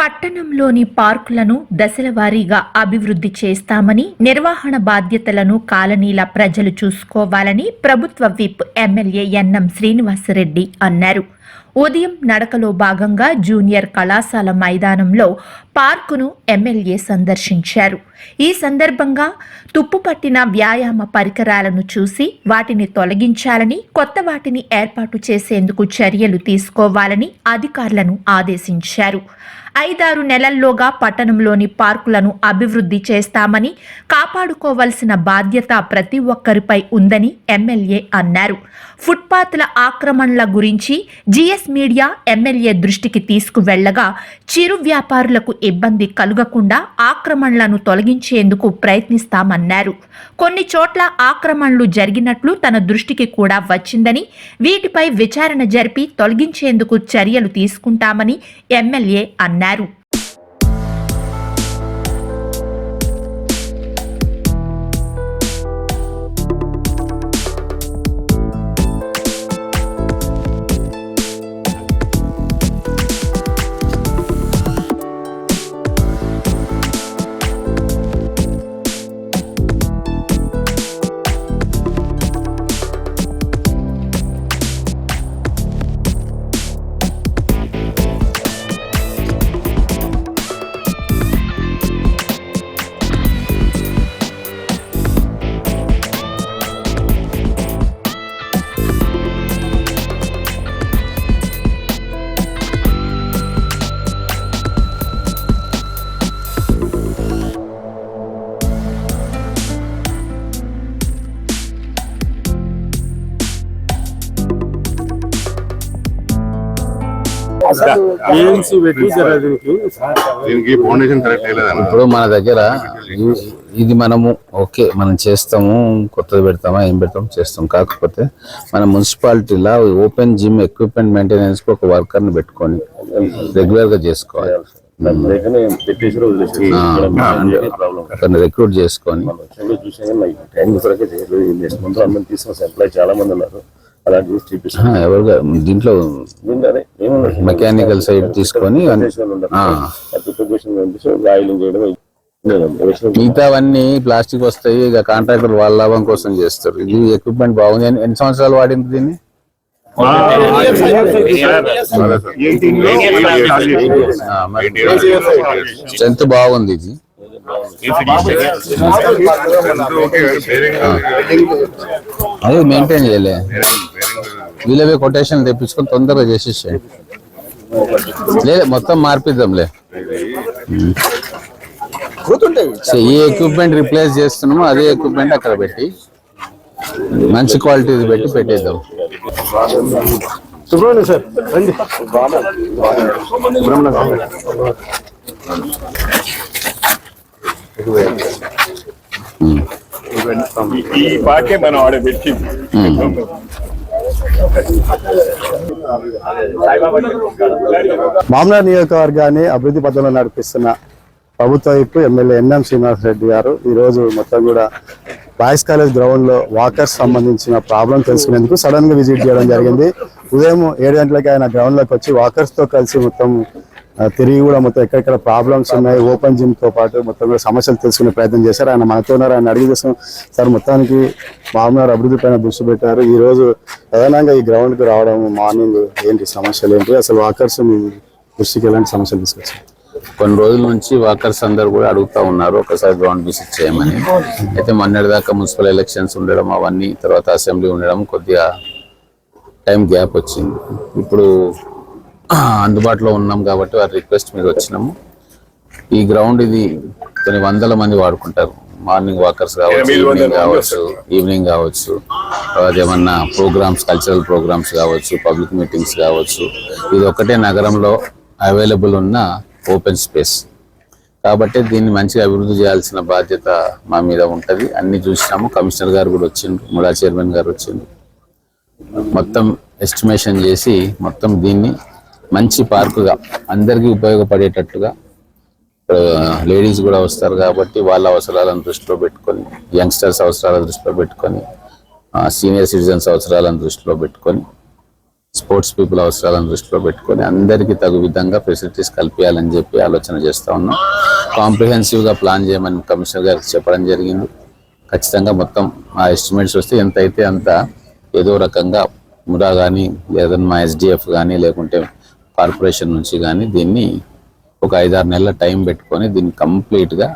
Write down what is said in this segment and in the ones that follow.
పట్టణంలోని పార్కులను దశల వారీగా అభివృద్ధి చేస్తామని, నిర్వహణ బాధ్యతలను కాలనీల ప్రజలు చూసుకోవాలని ప్రభుత్వ విప్ ఎమ్మెల్యే ఎన్ఎం శ్రీనివాసరెడ్డి అన్నారు. ఉదయం నడకలో భాగంగా జూనియర్ కళాశాల మైదానంలో పార్కును ఎమ్మెల్యే సందర్శించారు. ఈ సందర్భంగా తుప్పుపట్టిన వ్యాయామ పరికరాలను చూసి వాటిని తొలగించాలని, కొత్త వాటిని ఏర్పాటు చేసేందుకు చర్యలు తీసుకోవాలని అధికారులను ఆదేశించారు. 5-6 నెలల్లోగా పట్టణంలోని పార్కులను అభివృద్ధి చేస్తామని, కాపాడుకోవాల్సిన బాధ్యత ప్రతి ఒక్కరిపై ఉందని ఎమ్మెల్యే అన్నారు. ఫుట్పాత్ల ఆక్రమణల గురించి జిఎస్ మీడియా ఎమ్మెల్యే దృష్టికి తీసుకువెళ్లగా చిరు వ్యాపారులకు ఇబ్బంది కలుగకుండా ఆక్రమణలను తొలగించేందుకు ప్రయత్నిస్తామన్నారు. కొన్ని చోట్ల ఆక్రమణలు జరిగినట్లు తన దృష్టికి కూడా వచ్చిందని, వీటిపై విచారణ జరిపి తొలగించేందుకు చర్యలు తీసుకుంటామని ఎమ్మెల్యే అన్నారు. ఇప్పుడు మన దగ్గర ఇది మనము ఓకే మనం చేస్తాము, కొత్తది పెడతామా ఏం పెడతాము చేస్తాం. కాకపోతే మన మున్సిపాలిటీలో ఓపెన్ జిమ్ ఎక్విప్మెంట్ మెయింటెనెన్స్ కు ఒక వర్కర్ ని పెట్టుకొని రెగ్యులర్ గా చేసుకోవాలి. రిక్రూట్ చేసుకొని చాలా మంది ఉన్నారు. ఎవరుగా దీంట్లో మెకానికల్ సైడ్ తీసుకొని మిగతావన్నీ ప్లాస్టిక్ వస్తాయి. ఇక కాంట్రాక్టర్ వాళ్ళ లాభం కోసం చేస్తారు. ఇది ఎక్విప్మెంట్ బాగుంది. ఎన్ని సంవత్సరాలు వాడింది దీన్ని? స్ట్రెంత్ బాగుంది. ఇది అదే మెయింటైన్ చేయలే. వీళ్ళవే కొటేషన్ తెప్పించుకొని తొందరగా చేసేసేయండి. లేదు మొత్తం మార్పిద్దాంలే. ఏ ఎక్విప్మెంట్ రిప్లేస్ చేస్తున్నామో అదే ఎక్విప్మెంట్ అక్కడ పెట్టి మంచి క్వాలిటీ పెట్టి పెట్టేద్దాం. సుబ్రహ్మణ్యం సార్ రండి. ఈ పాకే మనం ఆడబెట్టి మామనార్ నియోజకవర్గాన్ని అభివృద్ధి పథంలో నడిపిస్తున్న ప్రభుత్వ వైపు ఎమ్మెల్యే ఎన్ఎం శ్రీనివాసరెడ్డి గారు ఈ రోజు మొత్తం కూడా బాయ్స్ కాలేజ్ గ్రౌండ్ లో వాకర్స్ సంబంధించిన ప్రాబ్లం తెలుసుకునేందుకు సడన్ గా విజిట్ చేయడం జరిగింది. ఉదయం 7 గంటలకి ఆయన గ్రౌండ్ లోకి వచ్చి వాకర్స్ తో కలిసి మొత్తం తిరిగి కూడా మొత్తం ఎక్కడెక్కడ ప్రాబ్లమ్స్ ఉన్నాయి, ఓపెన్ జిమ్ తో పాటు మొత్తం కూడా సమస్యలు తెలుసుకునే ప్రయత్నం చేశారు. ఆయన మనతో ఉన్నారు. ఆయన అడిగి చేస్తాం సార్, మొత్తానికి మామూలు అభివృద్ధి పైన దృష్టి పెట్టారు. ఈ రోజు ప్రధానంగా ఈ గ్రౌండ్ కు రావడం, మార్నింగ్ ఏంటి సమస్యలు ఏంటి, అసలు వాకర్స్ మీ దృష్టికి ఎలాంటి సమస్యలు తీసుకొచ్చారు? కొన్ని రోజుల నుంచి వాకర్స్ అందరు కూడా అడుగుతా ఉన్నారు ఒకసారి గ్రౌండ్ విజిట్ చేయమని. అయితే మొన్నటిదాకా మున్సిపల్ ఎలక్షన్స్ ఉండడం, అవన్నీ తర్వాత అసెంబ్లీ ఉండడం కొద్దిగా టైం గ్యాప్ వచ్చింది. ఇప్పుడు అందుబాటులో ఉన్నాం కాబట్టి వారి రిక్వెస్ట్ మీద వచ్చినాము. ఈ గ్రౌండ్ ఇది కొన్ని వందల మంది వాడుకుంటారు. మార్నింగ్ వాకర్స్ కావచ్చు, ఈవినింగ్ కావచ్చు, ఏమన్నా ప్రోగ్రామ్స్, కల్చరల్ ప్రోగ్రామ్స్ కావచ్చు, పబ్లిక్ మీటింగ్స్ కావచ్చు. ఇది ఒకటే నగరంలో అవైలబుల్ ఉన్న ఓపెన్ స్పేస్ కాబట్టి దీన్ని మంచిగా అభివృద్ధి చేయాల్సిన బాధ్యత మా మీద ఉంటుంది. అన్ని చూసినాము. కమిషనర్ గారు కూడా వచ్చిండ్రు, ముడా చైర్మన్ గారు వచ్చిండ్రు. మొత్తం ఎస్టిమేషన్ చేసి మొత్తం దీన్ని మంచి పార్కుగా అందరికీ ఉపయోగపడేటట్లుగా, లేడీస్ కూడా వస్తారు కాబట్టి వాళ్ళ అవసరాలను దృష్టిలో పెట్టుకొని, యంగ్స్టర్స్ అవసరాలను దృష్టిలో పెట్టుకొని, సీనియర్ సిటిజన్స్ అవసరాలను దృష్టిలో పెట్టుకొని స్పోర్ట్స్ పీపుల్ అవసరాలను దృష్టిలో పెట్టుకొని అందరికీ తగు విధంగా ఫెసిలిటీస్ కల్పించాలని చెప్పి ఆలోచన చేస్తూ ఉన్నాం. కాంప్రిహెన్సివ్గా ప్లాన్ చేయమని కమిషనర్ గారికి చెప్పడం జరిగింది. ఖచ్చితంగా మొత్తం ఆ ఎస్టిమేట్స్ వస్తే ఎంత అయితే అంత ఏదో రకంగా ముడా కానీ లేదా మా ఎస్డిఎఫ్ కానీ లేకుంటే కార్పొరేషన్ నుంచి కానీ దీన్ని ఒక 5-6 నెలల టైం పెట్టుకొని దీన్ని కంప్లీట్గా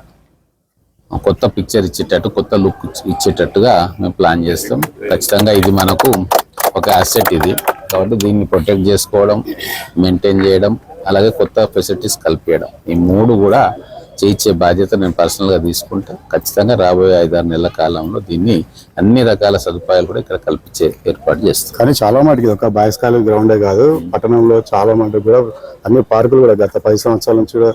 కొత్త పిక్చర్ ఇచ్చేటట్టు, కొత్త లుక్ ఇచ్చేటట్టుగా మేము ప్లాన్ చేస్తాం. ఖచ్చితంగా ఇది మనకు ఒక అసెట్ ఇది, కాబట్టి దీన్ని ప్రొటెక్ట్ చేసుకోవడం, మెయింటైన్ చేయడం, అలాగే కొత్త ఫెసిలిటీస్ కల్పించడం, ఈ 3 కూడా చేయించే బాధ్యత నేను పర్సనల్గా తీసుకుంటా. ఖచ్చితంగా రాబోయే 5-6 నెలల కాలంలో దీన్ని అన్ని రకాల సదుపాయాలు కూడా ఇక్కడ కల్పించే ఏర్పాటు చేస్తాం. కానీ చాలా మటుకు ఒక బాయ్స్ కాలేజ్ గ్రౌండే కాదు, పట్టణంలో చాలా మటుకు కూడా అన్ని పార్కులు కూడా గత 10 సంవత్సరాల నుంచి కూడా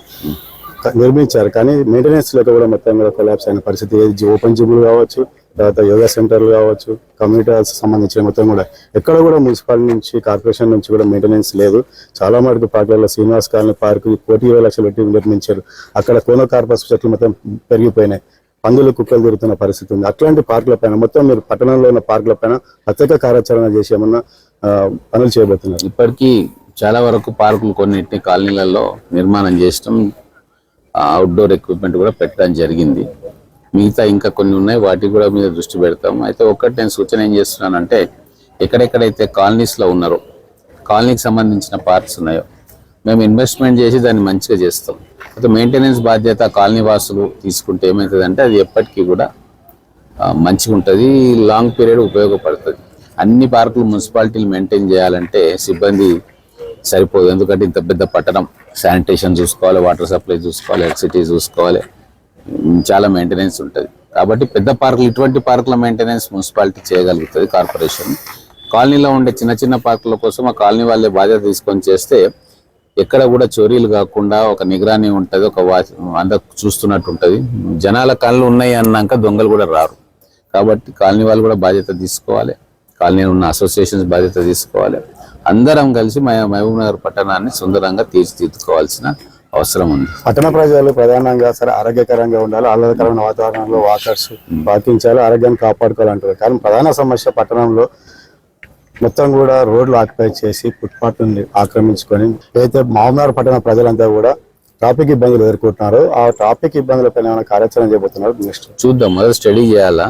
నిర్మించారు. కానీ మెయింటెనెన్స్ లేక కూడా మొత్తం కూడా కొలాప్స్ అయిన పరిస్థితి. ఓపెన్ జిమ్లు కావచ్చు, తర్వాత యోగా సెంటర్లు కావచ్చు, కమ్యూనిటీ హాల్స్ సంబంధించిన మొత్తం కూడా ఎక్కడ కూడా మున్సిపాలిటీ నుంచి, కార్పొరేషన్ నుంచి కూడా మెయింటెనెన్స్ లేదు. చాలా మటుకు పార్కులలో శ్రీనివాస్ కాలనీ పార్కు 1,20,00,000 పెట్టి నిర్మించారు. అక్కడ కోనో కార్పస్ చెట్లు మొత్తం పెరిగిపోయినాయి, పందులు కుక్కలు తిరుగుతున్న పరిస్థితి ఉంది. అట్లాంటి పార్కుల పైన మొత్తం మీరు పట్టణంలో ఉన్న పార్కుల పైన ప్రత్యేక కార్యాచరణ చేసి ఏమన్నా పనులు చేయబోతున్నారు? ఇప్పటికీ చాలా వరకు పార్కులు కొన్నింటిని కాలనీలలో నిర్మాణం చేసడం, అవుట్డోర్ ఎక్విప్మెంట్ కూడా పెట్టడం జరిగింది. మిగతా ఇంకా కొన్ని ఉన్నాయి, వాటి కూడా మీద దృష్టి పెడతాం. అయితే ఒక్కటి నేను సూచన ఏం చేస్తున్నానంటే, ఎక్కడెక్కడైతే కాలనీస్లో ఉన్నారో, కాలనీకి సంబంధించిన పార్క్స్ ఉన్నాయో మేము ఇన్వెస్ట్మెంట్ చేసి దాన్ని మంచిగా చేస్తాం. అయితే మెయింటెనెన్స్ బాధ్యత కాలనీ వాసులు తీసుకుంటే ఏమవుతుందంటే అది ఎప్పటికీ కూడా మంచిగా ఉంటుంది, లాంగ్ పీరియడ్ ఉపయోగపడుతుంది. అన్ని పార్కులు మున్సిపాలిటీలు మెయింటైన్ చేయాలంటే సిబ్బంది సరిపోదు, ఎందుకంటే ఇంత పెద్ద పట్టణం, శానిటేషన్ చూసుకోవాలి, వాటర్ సప్లై చూసుకోవాలి, ఎలక్ట్రిసిటీ చూసుకోవాలి, చాలా మెయింటెనెన్స్ ఉంటుంది. కాబట్టి పెద్ద పార్కులు, ఇటువంటి పార్కుల మెయింటెనెన్స్ మున్సిపాలిటీ చేయగలుగుతుంది, కార్పొరేషన్. కాలనీలో ఉండే చిన్న చిన్న పార్కుల కోసం ఆ కాలనీ వాళ్ళే బాధ్యత తీసుకొని చేస్తే ఎక్కడ కూడా చోరీలు కాకుండా ఒక నిగరాని ఉంటుంది, ఒక అందరు చూస్తున్నట్టు ఉంటుంది. జనాల కళ్ళు ఉన్నాయి అన్నాక దొంగలు కూడా రారు. కాబట్టి కాలనీ వాళ్ళు కూడా బాధ్యత తీసుకోవాలి, కాలనీ ఉన్న అసోసియేషన్స్ బాధ్యత తీసుకోవాలి. అందరం కలిసి మహబూబ్ నగర్ పట్టణాన్ని సుందరంగా తీర్చిదిద్దుకోవాల్సిన అవసరం ఉంది. పట్టణ ప్రజలు ప్రధానంగా సరే ఆరోగ్యకరంగా ఉండాలి, ఆహ్లాదకరమైన వాతావరణంలో వాకర్స్ వాకింగ్ చేయాలి, ఆరోగ్యాన్ని కాపాడుకోవాలంటారు. కానీ ప్రధాన సమస్య పట్టణంలో మొత్తం కూడా రోడ్లు ఆక్యుపై చేసి ఫుట్పాత్ నుండి ఆక్రమించుకొని ఏదైతే మహబూబ్నగర్ పట్టణ ప్రజలంతా కూడా ట్రాఫిక్ ఇబ్బందులు ఎదుర్కొంటున్నారు. ఆ ట్రాఫిక్ ఇబ్బందులపైన ఏమైనా కార్యాచరణ చేయబోతున్నారు? నెక్స్ట్ చూద్దాం, మొదలు స్టడీ చేయాలా.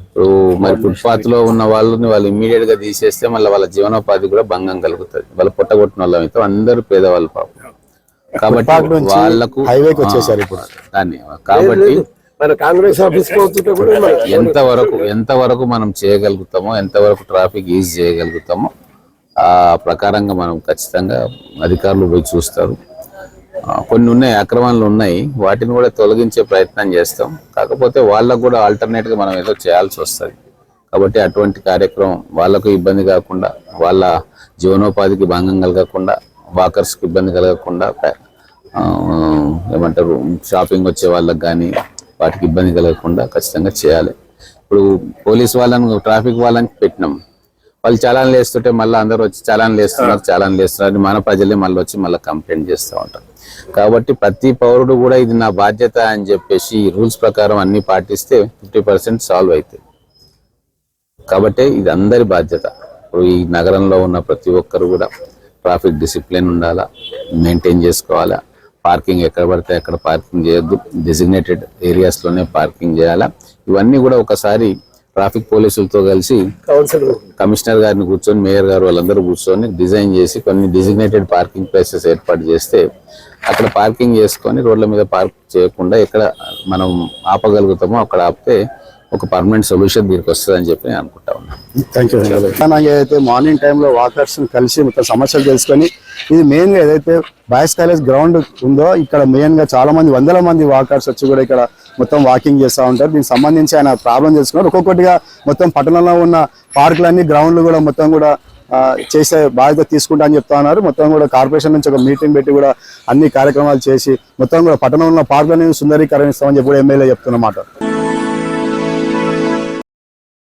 ఇప్పుడు మరి ఫుట్పాత్ లో ఉన్న వాళ్ళు ఇమ్మీడియట్ గా తీసేస్తే మళ్ళీ వాళ్ళ జీవనోపాధి కూడా భంగం కలుగుతుంది. వాళ్ళ పొట్టగొట్టిన వాళ్ళ అయితే అందరూ పేదవాళ్ళు పాపం. కాబట్టి వాళ్ళకు హైవేకి వచ్చేసారు ఇప్పుడు దాన్ని. కాబట్టి కాంగ్రెస్ ఆఫీస్ ఎంతవరకు మనం చేయగలుగుతామో, ఎంతవరకు ట్రాఫిక్ ఈజ్ చేయగలుగుతామో ఆ ప్రకారంగా మనం ఖచ్చితంగా అధికారులు పోయి చూస్తారు. కొన్ని ఉన్నాయి, అక్రమాలు ఉన్నాయి, వాటిని కూడా తొలగించే ప్రయత్నం చేస్తాం. కాకపోతే వాళ్ళకు కూడా ఆల్టర్నేట్గా మనం ఏదో చేయాల్సి వస్తుంది. కాబట్టి అటువంటి కార్యక్రమం వాళ్ళకు ఇబ్బంది కాకుండా, వాళ్ళ జీవనోపాధికి భంగం కలగకుండా, వాకర్స్కి ఇబ్బంది కలగకుండా, ఏమంటారు షాపింగ్ వచ్చే వాళ్ళకి కానీ వాటికి ఇబ్బంది కలగకుండా ఖచ్చితంగా చేయాలి. ఇప్పుడు పోలీస్ వాళ్ళని, ట్రాఫిక్ వాళ్ళని పెట్టినాం, వాళ్ళు చలాన్లు వేస్తుంటే మళ్ళీ అందరూ వచ్చి చలాన్లు వేస్తున్నారు, మన ప్రజలే మళ్ళీ వచ్చి మళ్ళీ కంప్లైంట్ చేస్తూ ఉంటారు. కాబట్టి ప్రతి పౌరుడు కూడా ఇది నా బాధ్యత అని చెప్పేసి ఈ రూల్స్ ప్రకారం అన్ని పాటిస్తే 50% సాల్వ్ అవుతాయి. కాబట్టి ఇది అందరి బాధ్యత. ఇప్పుడు ఈ నగరంలో ఉన్న ప్రతి ఒక్కరు కూడా ట్రాఫిక్ డిసిప్లిన్ ఉండాలా, మెయింటైన్ చేసుకోవాలా. పార్కింగ్ ఎక్కడ పడితే అక్కడ పార్కింగ్ చేయొద్దు, డెసిగ్నేటెడ్ ఏరియాస్లోనే పార్కింగ్ చేయాలా. ఇవన్నీ కూడా ఒకసారి ట్రాఫిక్ పోలీసులతో కలిసి కమిషనర్ గారిని కూర్చొని, మేయర్ గారు వాళ్ళందరూ కూర్చొని డిజైన్ చేసి కొన్ని డెసిగ్నేటెడ్ పార్కింగ్ ప్లేసెస్ ఏర్పాటు చేస్తే అక్కడ పార్కింగ్ చేసుకొని రోడ్ల మీద పార్క్ చేయకుండా ఎక్కడ మనం ఆపగలుగుతామో అక్కడ ఆపితే ఒక పర్మనెంట్ సొల్యూషన్ దీనికి వస్తుందని చెప్పి నేను అనుకుంటా ఉన్నాను. Thank you. ఏదైతే మార్నింగ్ టైంలో వాకర్స్ కలిసి మొత్తం సమస్యలు తెలుసుకొని, ఇది మెయిన్ గా ఏదైతే బాయ్స్ కాలేజ్ గ్రౌండ్ ఉందో ఇక్కడ మెయిన్ గా చాలా మంది, 100 మంది వాకర్స్ వచ్చి కూడా ఇక్కడ మొత్తం వాకింగ్ చేస్తూ ఉంటారు. దీనికి సంబంధించి ఆయన ప్రాబ్లం తెలుసుకున్నారు. ఒక్కొక్కటిగా మొత్తం పట్టణంలో ఉన్న పార్కులన్నీ, గ్రౌండ్లు కూడా మొత్తం కూడా చేసే బాధ్యత తీసుకుంటా అని చెప్తా ఉన్నారు. మొత్తం కూడా కార్పొరేషన్ నుంచి ఒక మీటింగ్ పెట్టి కూడా అన్ని కార్యక్రమాలు చేసి మొత్తం కూడా పట్టణంలో పార్కులని సుందరీకరణిస్తామని చెప్పి కూడా ఎమ్మెల్యే చెప్తున్నమాట.